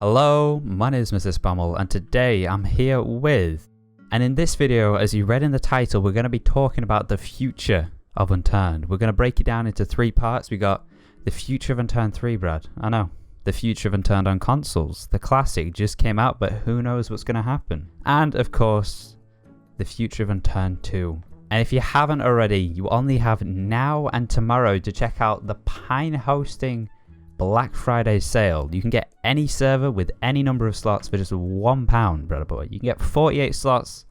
Hello, my name is MrSpaml and today I'm here with, and in this video, as you read in the title, we're going to be talking about the future of Unturned. We're going to break it down into three parts. We got the future of Unturned 3, Brad. I know. The future of Unturned on consoles. The classic just came out, but who knows what's going to happen. And of course, the future of Unturned 2. And if you haven't already, you only have now and tomorrow to check out the Pine Hosting Black Friday sale. You can get any server with any number of slots for just £1, brother boy. You can get 48 slots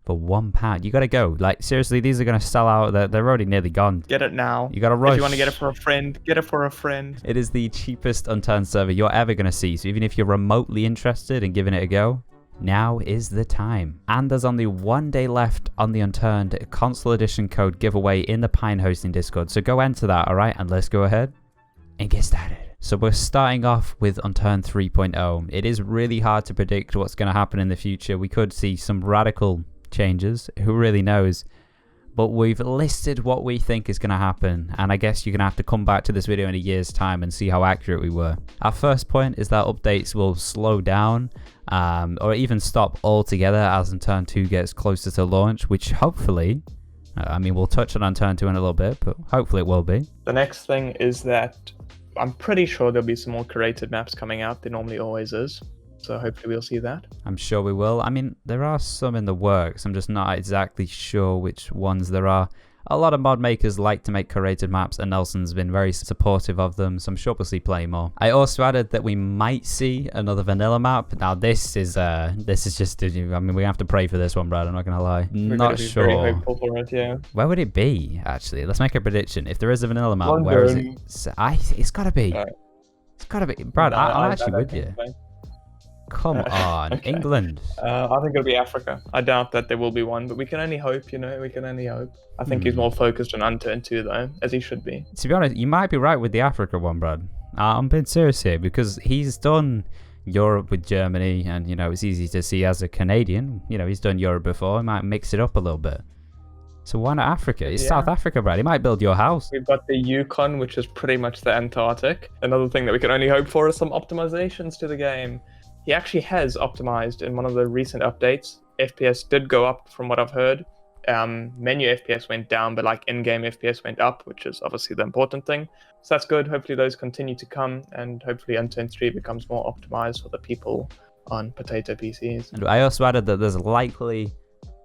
for £1. You gotta go. Like, seriously, these are gonna sell out. They're already nearly gone. Get it now. You gotta rush. If you want to get it for a friend, get it for a friend. It is the cheapest Unturned server you're ever gonna see. So even if you're remotely interested in giving it a go, now is the time. And there's only 1 day left on the Unturned console edition code giveaway in the Pine Hosting Discord. So go enter that, alright? And let's go ahead and get started. So we're starting off with Unturned 3.0. It is really hard to predict what's going to happen in the future. We could see some radical changes, who really knows, but we've listed what we think is going to happen, and I guess you're going to have to come back to this video in a year's time and see how accurate we were. Our first point is that updates will slow down or even stop altogether as Unturned 2 gets closer to launch, which hopefully, I mean, we'll touch on Unturned 2 in a little bit, but hopefully it will be. The next thing is that I'm pretty sure there'll be some more curated maps coming out. There normally always is. So hopefully we'll see that. I'm sure we will. I mean, there are some in the works. I'm just not exactly sure which ones there are. A lot of mod makers like to make curated maps, and Nelson's been very supportive of them, so I'm sure we'll see plenty more. I also added that we might see another vanilla map. Now this is just, I mean, we have to pray for this one, Brad, I'm not gonna lie. We're not sure. Very hopeful for it, yeah. Where would it be, actually? Let's make a prediction. If there is a vanilla map, where is it? It's gotta be. It's gotta be. Brad, I'm actually with you. Come on, okay. England. I think it'll be Africa. I doubt that there will be one, but we can only hope, you know, we can only hope. I think he's more focused on Unturned 2 though, as he should be. To be honest, you might be right with the Africa one, Brad. I'm being serious here, because he's done Europe with Germany, and, you know, it's easy to see as a Canadian, you know, he's done Europe before, he might mix it up a little bit. So why not Africa? It's South Africa, Brad. He might build your house. We've got the Yukon, which is pretty much the Antarctic. Another thing that we can only hope for is some optimizations to the game. He actually has optimized in one of the recent updates. FPS did go up from what I've heard. Menu FPS went down, but like in-game FPS went up, which is obviously the important thing. So that's good. Hopefully those continue to come, and hopefully Unturned 3 becomes more optimized for the people on potato PCs. And I also added that there's likely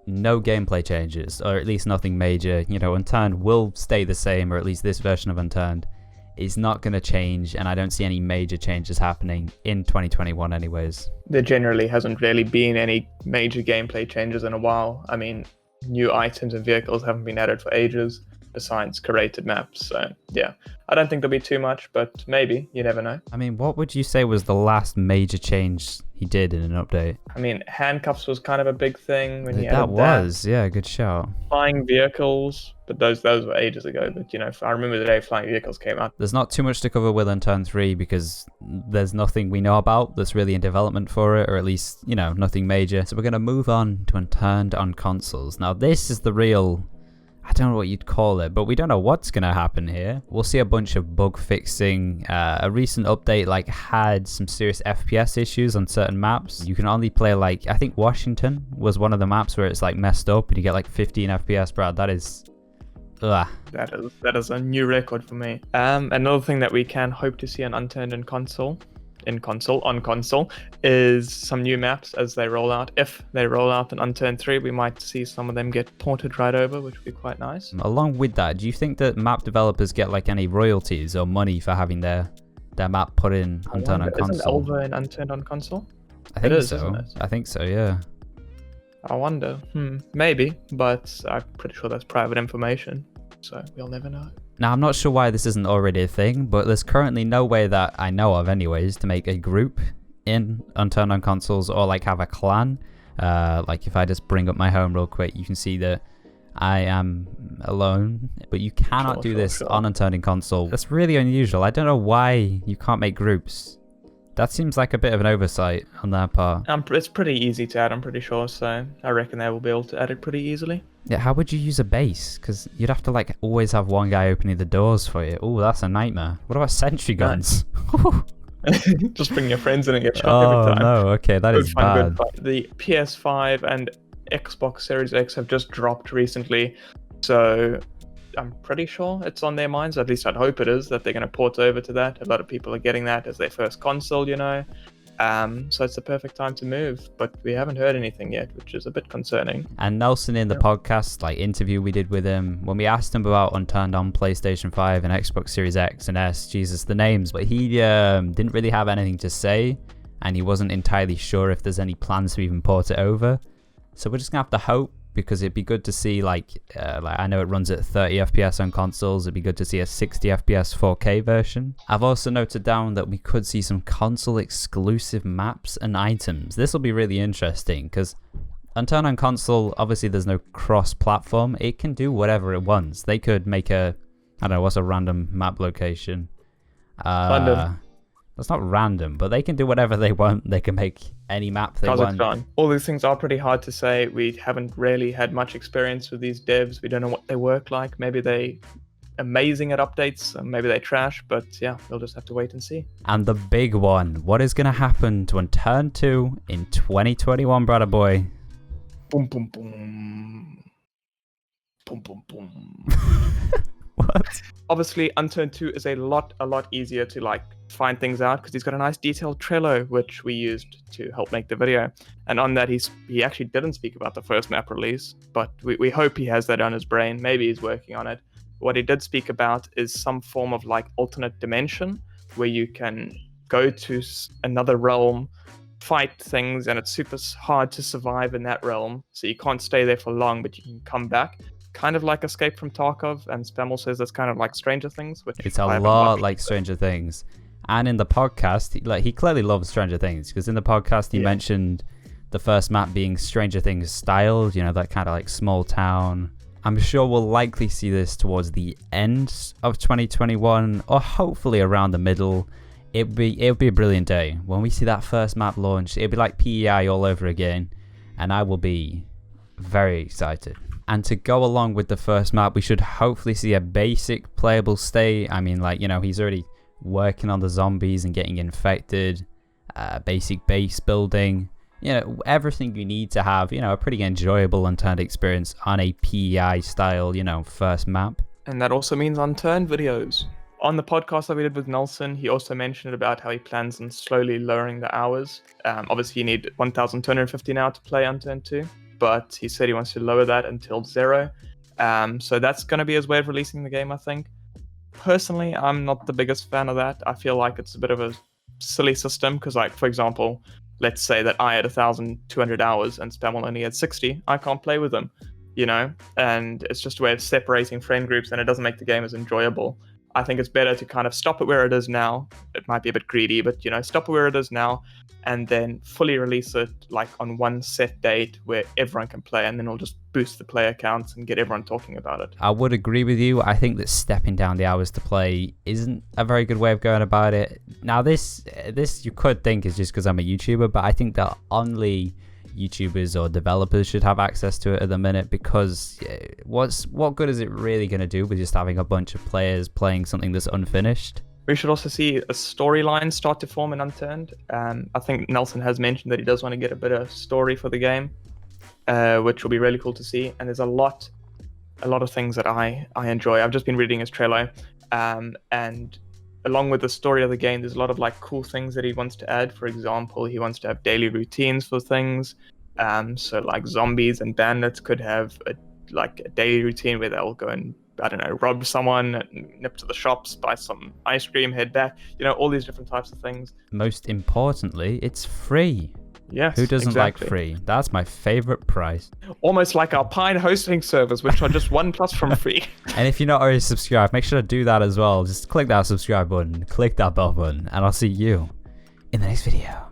no gameplay changes, or at least nothing major. You know, Unturned will stay the same, or at least this version of Unturned is not going to change, and I don't see any major changes happening in 2021 anyways. There generally hasn't really been any major gameplay changes in a while. I mean, new items and vehicles haven't been added for ages, besides curated maps. So yeah, I don't think there'll be too much, but maybe, you never know. I mean, what would you say was the last major change he did in an update? I mean, handcuffs was kind of a big thing when he added that. Was, yeah, good shout. Flying vehicles, but those were ages ago. But, you know, I remember the day flying vehicles came out. There's not too much to cover with Unturned 3 because there's nothing we know about that's really in development for it, or at least, you know, nothing major. So we're going to move on to Unturned on consoles. Now, this is the real, I don't know what you'd call it, but we don't know what's going to happen here. We'll see a bunch of bug fixing. A recent update had some serious FPS issues on certain maps. You can only play I think Washington was one of the maps where it's messed up and you get 15 FPS, Brad. That is... Ugh. That is a new record for me. Another thing that we can hope to see on Unturned on console is some new maps as they roll out. If they roll out in Unturned 3, we might see some of them get ported right over, which would be quite nice. Along with that, do you think that map developers get any royalties or money for having their map put in Unturned on console? Isn't Elva in Unturned on console? I think so. I think so, yeah. I wonder. Maybe, but I'm pretty sure that's private information, so we'll never know. Now, I'm not sure why this isn't already a thing, but there's currently no way that I know of anyways to make a group in Unturned on consoles or have a clan. If I just bring up my home real quick, you can see that I am alone, but you cannot do this on Unturned on console. That's really unusual. I don't know why you can't make groups. That seems like a bit of an oversight on their part. It's pretty easy to add, I'm pretty sure, so I reckon they will be able to add it pretty easily. Yeah, how would you use a base? Because you'd have to always have one guy opening the doors for you. Oh, that's a nightmare. What about sentry guns? Just bring your friends in and get shot Oh every time. no, okay, that Good is fun, good bad. fun. The PS5 and Xbox Series X have just dropped recently, so I'm pretty sure it's on their minds. At least I'd hope it is, that they're going to port over to that. A lot of people are getting that as their first console, you know. So it's the perfect time to move, but we haven't heard anything yet, which is a bit concerning. And Nelson, in the Yeah. podcast interview we did with him, when we asked him about Unturned on PlayStation 5 and Xbox Series X and S, Jesus, the names, but he didn't really have anything to say, and he wasn't entirely sure if there's any plans to even port it over. So we're just gonna have to hope, because it'd be good to see I know it runs at 30 FPS on consoles. It'd be good to see a 60 FPS 4K version. I've also noted down that we could see some console exclusive maps and items. This will be really interesting because Unturned on console, obviously there's no cross-platform. It can do whatever it wants. They could make I don't know, what's a random map location? London. That's not random, but they can do whatever they want. They can make any map they want. Kazakhstan. All these things are pretty hard to say. We haven't really had much experience with these devs. We don't know what they work like. Maybe they amazing at updates, and maybe they trash, but yeah, we'll just have to wait and see. And the big one, what is going to happen to Unturned II in 2021, brother boy? Boom, boom, boom. Boom, boom, boom. What? Obviously, Unturned 2 is a lot easier to find things out because he's got a nice detailed Trello, which we used to help make the video. And on that, he actually didn't speak about the first map release, but we hope he has that on his brain. Maybe he's working on it. What he did speak about is some form of alternate dimension where you can go to another realm, fight things, and it's super hard to survive in that realm. So you can't stay there for long, but you can come back. Kind of like Escape from Tarkov, and Spaml says that's kind of like Stranger Things, which It's a I haven't lot watched. like Stranger Things. And in the podcast, he clearly loves Stranger Things, because in the podcast he mentioned the first map being Stranger Things styled, that kind of small town. I'm sure we'll likely see this towards the end of 2021, or hopefully around the middle. It'll be a brilliant day. When we see that first map launch, it'll be like PEI all over again, and I will be very excited. And to go along with the first map, we should hopefully see a basic playable state. I mean, he's already working on the zombies and getting infected, basic base building, everything you need to have, a pretty enjoyable Unturned experience on a PEI style, first map. And that also means Unturned videos. On the podcast that we did with Nelson, he also mentioned about how he plans on slowly lowering the hours. Obviously, you need 1,250 now to play Unturned 2. But he said he wants to lower that until 0. So that's going to be his way of releasing the game, I think. Personally, I'm not the biggest fan of that. I feel like it's a bit of a silly system because, for example, let's say that I had 1,200 hours and Spaml only had 60. I can't play with them, and it's just a way of separating friend groups, and it doesn't make the game as enjoyable. I think it's better to kind of stop it where it is now. It might be a bit greedy, but stop it where it is now, and then fully release it on one set date where everyone can play, and then it'll just boost the player counts and get everyone talking about it. I would agree with you. I think that stepping down the hours to play isn't a very good way of going about it. Now, this you could think is just because I'm a YouTuber, but I think that only YouTubers or developers should have access to it at the minute, because what good is it really going to do with just having a bunch of players playing something that's unfinished? We should also see a storyline start to form in Unturned. I think Nelson has mentioned that he does want to get a bit of story for the game, which will be really cool to see. And there's a lot of things that I enjoy. I've just been reading his Trello, and along with the story of the game, there's a lot of cool things that he wants to add. For example, he wants to have daily routines for things. So zombies and bandits could have a daily routine where they'll go and, I don't know, rob someone, nip to the shops, buy some ice cream, head back, all these different types of things. Most importantly, it's free. Yes, who doesn't exactly. like free? That's my favorite price. Almost like our Pine hosting servers, which are just $1+ from free. And if you're not already subscribed, make sure to do that as well. Just click that subscribe button, click that bell button, and I'll see you in the next video.